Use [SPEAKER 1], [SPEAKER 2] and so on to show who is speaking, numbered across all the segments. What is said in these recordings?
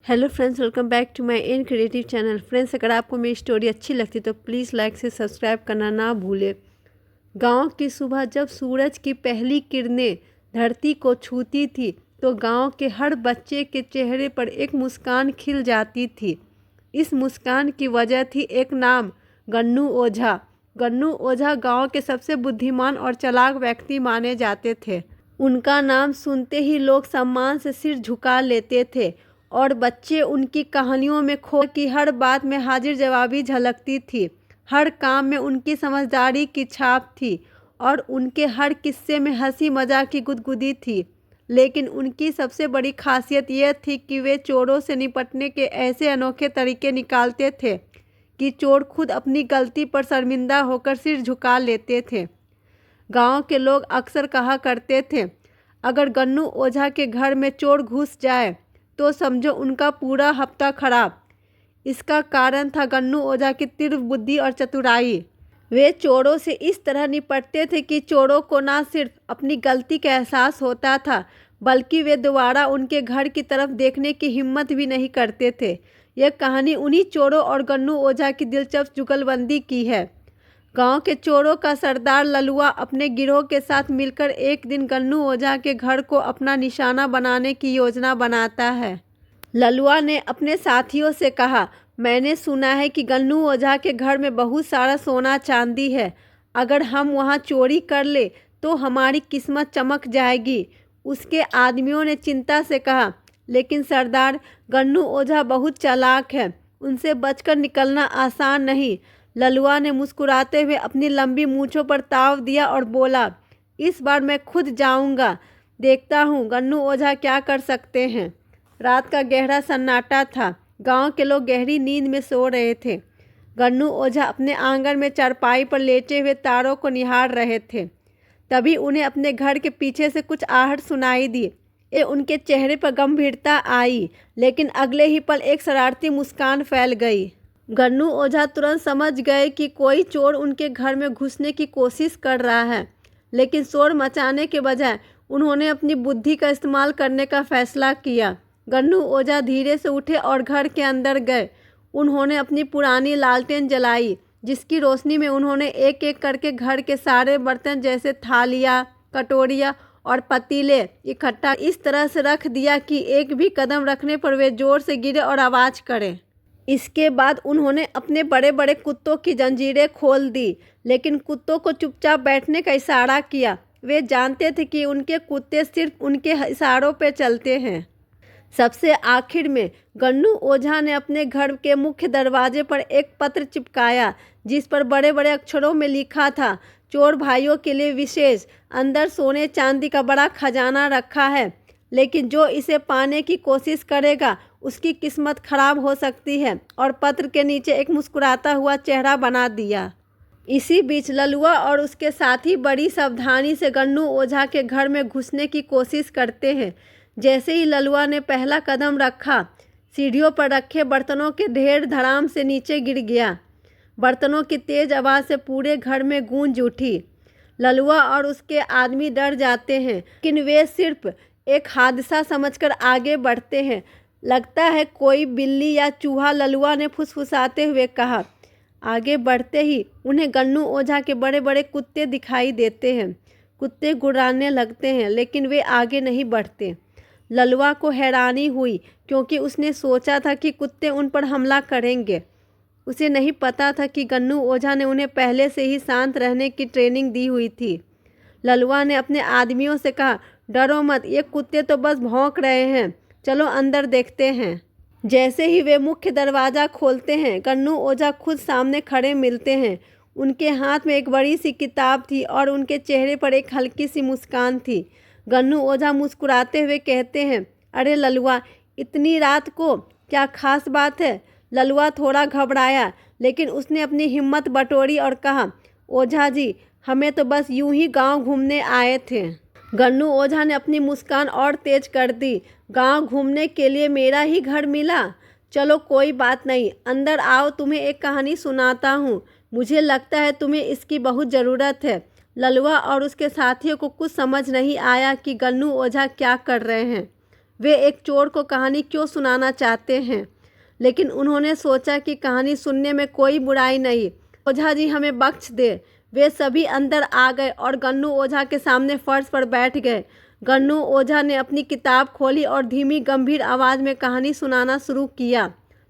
[SPEAKER 1] Hello friends, welcome back to my in creative channel. Friends, अगर आपको मेरी story अच्छी लगती तो प्लीज़ लाइक से सब्सक्राइब करना ना भूलें। गांव की सुबह जब सूरज की पहली किरणें धरती को छूती थी तो गांव के हर बच्चे के चेहरे पर एक मुस्कान खिल जाती थी। इस मुस्कान की वजह थी एक नाम, गन्नू ओझा। गन्नू ओझा गांव के सबसे बुद्धिमान और चालाक व्यक्ति माने जाते थे। उनका नाम सुनते ही लोग सम्मान से सिर झुका लेते थे और बच्चे उनकी कहानियों में खो की हर बात में हाजिर जवाबी झलकती थी। हर काम में उनकी समझदारी की छाप थी और उनके हर किस्से में हंसी मजाक की गुदगुदी थी। लेकिन उनकी सबसे बड़ी खासियत यह थी कि वे चोरों से निपटने के ऐसे अनोखे तरीके निकालते थे कि चोर खुद अपनी गलती पर शर्मिंदा होकर सिर झुका लेते थे। गांव के लोग अक्सर कहा करते थे, अगर गन्नू ओझा के घर में चोर घुस जाए तो समझो उनका पूरा हफ्ता खराब। इसका कारण था गन्नू ओझा की तीव्र बुद्धि और चतुराई। वे चोरों से इस तरह निपटते थे कि चोरों को न सिर्फ अपनी गलती का एहसास होता था बल्कि वे दोबारा उनके घर की तरफ देखने की हिम्मत भी नहीं करते थे। यह कहानी उन्हीं चोरों और गन्नू ओझा की दिलचस्प जुगलबंदी की है। गांव के चोरों का सरदार ललुआ अपने गिरोह के साथ मिलकर एक दिन गन्नू ओझा के घर को अपना निशाना बनाने की योजना बनाता है। ललुआ ने अपने साथियों से कहा, मैंने सुना है कि गन्नू ओझा के घर में बहुत सारा सोना चांदी है। अगर हम वहां चोरी कर ले तो हमारी किस्मत चमक जाएगी। उसके आदमियों ने चिंता से कहा, लेकिन सरदार, गन्नू ओझा बहुत चालाक है, उनसे बचकर निकलना आसान नहीं। ललुआ ने मुस्कुराते हुए अपनी लंबी मूंछों पर ताव दिया और बोला, इस बार मैं खुद जाऊंगा, देखता हूँ गन्नू ओझा क्या कर सकते हैं। रात का गहरा सन्नाटा था। गांव के लोग गहरी नींद में सो रहे थे। गन्नू ओझा अपने आंगन में चारपाई पर लेटे हुए तारों को निहार रहे थे। तभी उन्हें अपने घर के पीछे से कुछ आहट सुनाई दी। उनके चेहरे पर गंभीरता आई, लेकिन अगले ही पल एक शरारती मुस्कान फैल गई। गन्नू ओझा तुरंत समझ गए कि कोई चोर उनके घर में घुसने की कोशिश कर रहा है, लेकिन शोर मचाने के बजाय उन्होंने अपनी बुद्धि का इस्तेमाल करने का फैसला किया। गन्नू ओझा धीरे से उठे और घर के अंदर गए। उन्होंने अपनी पुरानी लालटेन जलाई, जिसकी रोशनी में उन्होंने एक एक करके घर के सारे बर्तन जैसे थालियाँ, कटोरियाँ और पतीले इकट्ठा इस तरह से रख दिया कि एक भी कदम रखने पर वे जोर से गिरे और आवाज़ करें। इसके बाद उन्होंने अपने बड़े बड़े कुत्तों की जंजीरें खोल दी, लेकिन कुत्तों को चुपचाप बैठने का इशारा किया। वे जानते थे कि उनके कुत्ते सिर्फ उनके इशारों पर चलते हैं। सबसे आखिर में गन्नू ओझा ने अपने घर के मुख्य दरवाजे पर एक पत्र चिपकाया, जिस पर बड़े बड़े अक्षरों में लिखा था, चोर भाइयों के लिए विशेष, अंदर सोने चांदी का बड़ा खजाना रखा है, लेकिन जो इसे पाने की कोशिश करेगा उसकी किस्मत खराब हो सकती है। और पत्र के नीचे एक मुस्कुराता हुआ चेहरा बना दिया। इसी बीच ललुआ और उसके साथी बड़ी सावधानी से गन्नू ओझा के घर में घुसने की कोशिश करते हैं। जैसे ही ललुआ ने पहला कदम रखा, सीढ़ियों पर रखे बर्तनों के ढेर धड़ाम से नीचे गिर गया। बर्तनों की तेज आवाज़ से पूरे घर में गूंज उठी। ललुआ और उसके आदमी डर जाते हैं, लेकिन वे सिर्फ एक हादसा समझकर आगे बढ़ते हैं। लगता है कोई बिल्ली या चूहा, ललुआ ने फुसफुसाते हुए कहा। आगे बढ़ते ही उन्हें गन्नू ओझा के बड़े बड़े कुत्ते दिखाई देते हैं। कुत्ते गुर्राने लगते हैं, लेकिन वे आगे नहीं बढ़ते। ललुआ को हैरानी हुई, क्योंकि उसने सोचा था कि कुत्ते उन पर हमला करेंगे। उसे नहीं पता था कि गन्नू ओझा ने उन्हें पहले से ही शांत रहने की ट्रेनिंग दी हुई थी। ललुआ ने अपने आदमियों से कहा, डरो मत, ये कुत्ते तो बस भौंक रहे हैं, चलो अंदर देखते हैं। जैसे ही वे मुख्य दरवाज़ा खोलते हैं, गन्नू ओझा खुद सामने खड़े मिलते हैं। उनके हाथ में एक बड़ी सी किताब थी और उनके चेहरे पर एक हल्की सी मुस्कान थी। गन्नू ओझा मुस्कुराते हुए कहते हैं, अरे ललुआ, इतनी रात को क्या खास बात है। ललुआ थोड़ा घबराया, लेकिन उसने अपनी हिम्मत बटोरी और कहा, ओझा जी, हमें तो बस यूं ही गांव घूमने आए थे। गन्नू ओझा ने अपनी मुस्कान और तेज कर दी। गांव घूमने के लिए मेरा ही घर मिला? चलो कोई बात नहीं, अंदर आओ, तुम्हें एक कहानी सुनाता हूँ। मुझे लगता है तुम्हें इसकी बहुत ज़रूरत है। ललुआ और उसके साथियों को कुछ समझ नहीं आया कि गन्नू ओझा क्या कर रहे हैं। वे एक चोर को कहानी क्यों सुनाना चाहते हैं, लेकिन उन्होंने सोचा कि कहानी सुनने में कोई बुराई नहीं। ओझा जी हमें बख्श दे। वे सभी अंदर आ गए और गन्नू ओझा के सामने फर्श पर बैठ गए। गन्नू ओझा ने अपनी किताब खोली और धीमी गंभीर आवाज़ में कहानी सुनाना शुरू किया।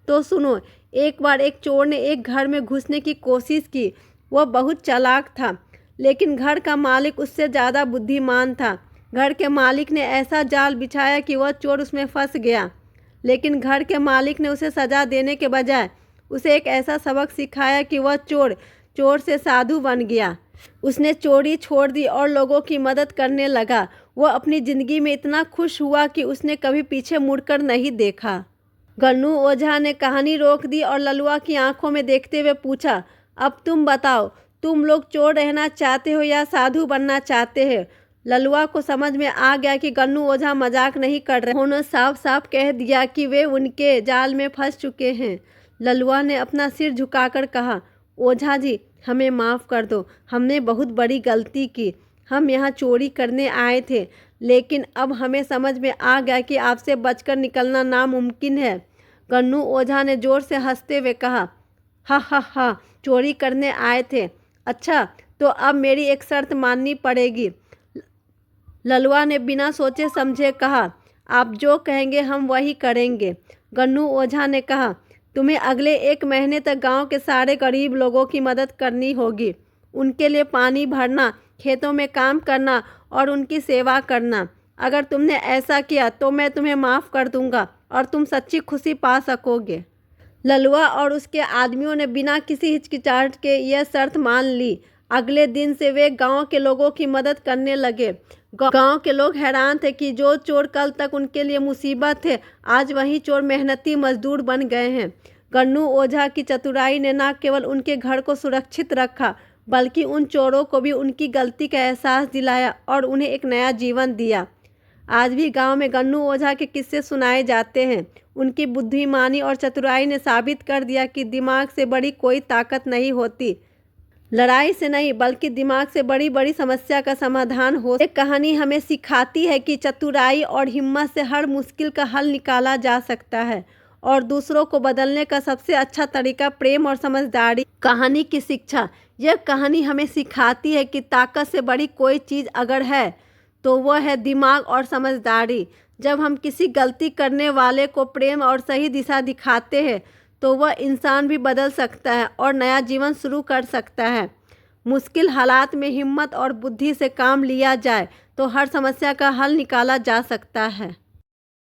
[SPEAKER 1] तो सुनो, एक बार एक चोर ने एक घर में घुसने की कोशिश की। वह बहुत चालाक था, लेकिन घर का मालिक उससे ज़्यादा बुद्धिमान था। घर के मालिक ने ऐसा जाल बिछाया कि वह चोर उसमें फंस गया, लेकिन घर के मालिक ने उसे सज़ा देने के बजाय उसे एक ऐसा सबक सिखाया कि वह चोर से साधु बन गया। उसने चोरी छोड़ दी और लोगों की मदद करने लगा। वह अपनी ज़िंदगी में इतना खुश हुआ कि उसने कभी पीछे मुड़कर नहीं देखा। गन्नू ओझा ने कहानी रोक दी और ललुआ की आंखों में देखते हुए पूछा, अब तुम बताओ, तुम लोग चोर रहना चाहते हो या साधु बनना चाहते हैं? ललुआ को समझ में आ गया कि गन्नू ओझा मजाक नहीं कर रहे। उन्होंने साफ साफ कह दिया कि वे उनके जाल में फंस चुके हैं। ललुआ ने अपना सिर झुकाकर कहा, ओझा जी हमें माफ़ कर दो, हमने बहुत बड़ी गलती की। हम यहाँ चोरी करने आए थे, लेकिन अब हमें समझ में आ गया कि आपसे बचकर निकलना नामुमकिन है। गन्नू ओझा ने ज़ोर से हंसते हुए कहा, हा हा हा, चोरी करने आए थे? अच्छा, तो अब मेरी एक शर्त माननी पड़ेगी। ललुआ ने बिना सोचे समझे कहा, आप जो कहेंगे हम वही करेंगे। गन्नू ओझा ने कहा, तुम्हें अगले 1 महीने तक गांव के सारे गरीब लोगों की मदद करनी होगी। उनके लिए पानी भरना, खेतों में काम करना और उनकी सेवा करना। अगर तुमने ऐसा किया तो मैं तुम्हें माफ़ कर दूंगा और तुम सच्ची खुशी पा सकोगे। ललुआ और उसके आदमियों ने बिना किसी हिचकिचाहट के यह शर्त मान ली। अगले दिन से वे गांव के लोगों की मदद करने लगे। गांव के लोग हैरान थे कि जो चोर कल तक उनके लिए मुसीबत थे, आज वही चोर मेहनती मजदूर बन गए हैं। गन्नू ओझा की चतुराई ने न केवल उनके घर को सुरक्षित रखा, बल्कि उन चोरों को भी उनकी गलती का एहसास दिलाया और उन्हें एक नया जीवन दिया। आज भी गांव में गन्नू ओझा के किस्से सुनाए जाते हैं। उनकी बुद्धिमानी और चतुराई ने साबित कर दिया कि दिमाग से बड़ी कोई ताकत नहीं होती। लड़ाई से नहीं, बल्कि दिमाग से बड़ी बड़ी समस्या का समाधान हो। एक कहानी हमें सिखाती है कि चतुराई और हिम्मत से हर मुश्किल का हल निकाला जा सकता है और दूसरों को बदलने का सबसे अच्छा तरीका प्रेम और समझदारी। कहानी की शिक्षा, यह कहानी हमें सिखाती है कि ताकत से बड़ी कोई चीज़ अगर है तो वह है दिमाग और समझदारी। जब हम किसी गलती करने वाले को प्रेम और सही दिशा दिखाते हैं तो वह इंसान भी बदल सकता है और नया जीवन शुरू कर सकता है। मुश्किल हालात में हिम्मत और बुद्धि से काम लिया जाए तो हर समस्या का हल निकाला जा सकता है।